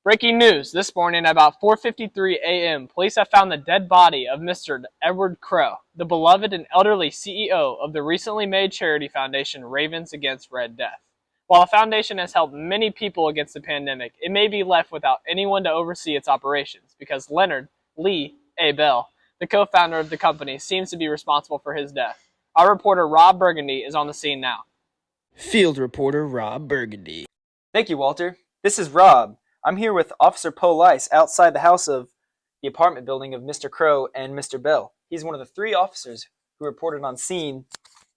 Breaking news this morning at about 4:53 a.m. Police have found the dead body of Mr. Edward Crow, the beloved and elderly CEO of the recently made charity foundation Ravens Against Red Death. While the foundation has helped many people against the pandemic, it may be left without anyone to oversee its operations because Leonard Lee A. Bell, the co-founder of the company, seems to be responsible for his death. Our reporter Rob Burgundy is on the scene now. Field reporter Rob Burgundy. Thank you, Walter. This is Rob. I'm here with Officer Poe Lice outside the house of the apartment building of Mr. Crow and Mr. Bell. He's one of the 3 officers who reported on scene,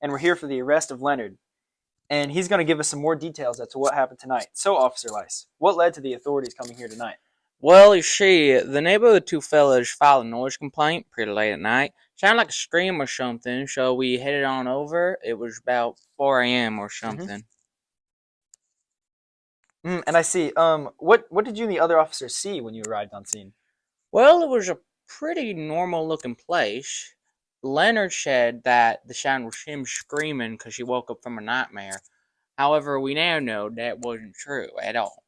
and we're here for the arrest of Leonard. And he's going to give us some more details as to what happened tonight. So, Officer Lice, what led to the authorities coming here tonight? Well, you see, the neighbor of the 2 fellas filed a noise complaint pretty late at night. Sounded like a scream or something, so we headed on over. It was about 4 a.m. or something. And I see. What did you and the other officers see when you arrived on scene? Well, it was a pretty normal-looking place. Leonard said that the sound was him screaming because he woke up from a nightmare. However, we now know that wasn't true at all.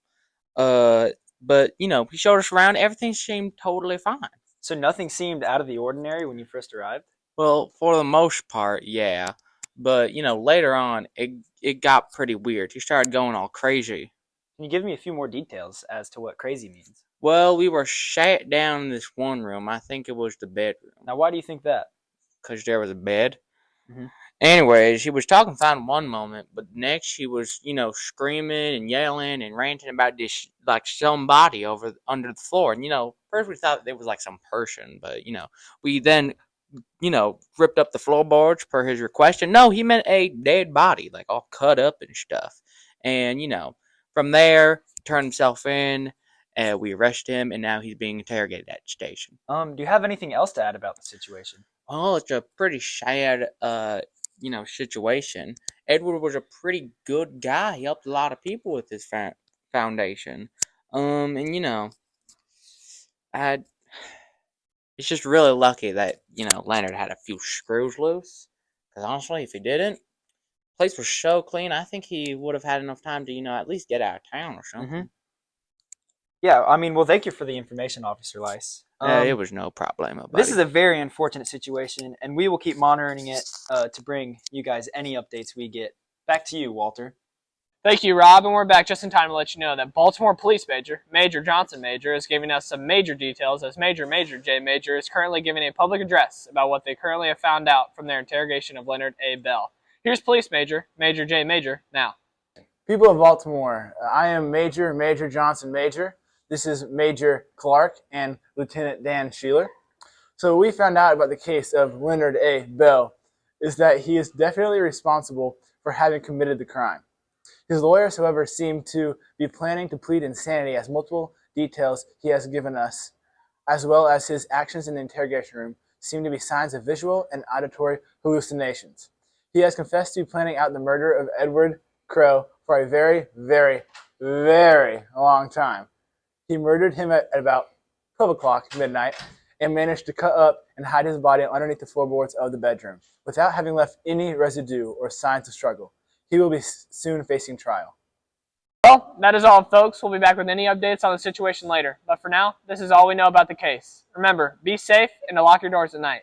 But, he showed us around. Everything seemed totally fine. So nothing seemed out of the ordinary when you first arrived? Well, for the most part, yeah. But, later on, it got pretty weird. He started going all crazy. Can you give me a few more details as to what crazy means? Well, we were sat down in this one room. I think it was the bedroom. Now, why do you think that? Because there was a bed. Anyways, he was talking fine one moment, but next he was, screaming and yelling and ranting about this, like, somebody under the floor. And, first we thought it was like some person, but, we then, ripped up the floorboards per his request. And no, he meant a dead body, like all cut up and stuff. And, from there, he turned himself in, and we arrested him, and now he's being interrogated at the station. Do you have anything else to add about the situation? Well, it's a pretty sad, situation. Edward was a pretty good guy. He helped a lot of people with his foundation. And, it's just really lucky that, Leonard had a few screws loose. Because honestly, if he didn't, the place was so clean, I think he would have had enough time to, at least get out of town or something. Yeah, well, thank you for the information, Officer Lice. It was no problem. This is a very unfortunate situation, and we will keep monitoring it to bring you guys any updates we get. Back to you, Walter. Thank you, Rob, and we're back just in time to let you know that Baltimore Police Major Johnson Major, is giving us some major details as Major J. Major is currently giving a public address about what they currently have found out from their interrogation of Leonard A. Bell. Here's Police Major J. Major, now. People of Baltimore, I am Major Johnson Major. This is Major Clark and Lieutenant Dan Sheeler. So what we found out about the case of Leonard A. Bell is that he is definitely responsible for having committed the crime. His lawyers, however, seem to be planning to plead insanity as multiple details he has given us, as well as his actions in the interrogation room, seem to be signs of visual and auditory hallucinations. He has confessed to planning out the murder of Edward Crow for a very, very, very long time. He murdered him at about 12 o'clock midnight and managed to cut up and hide his body underneath the floorboards of the bedroom without having left any residue or signs of struggle. He will be soon facing trial. Well, that is all, folks. We'll be back with any updates on the situation later. But for now, this is all we know about the case. Remember, be safe and to lock your doors at night.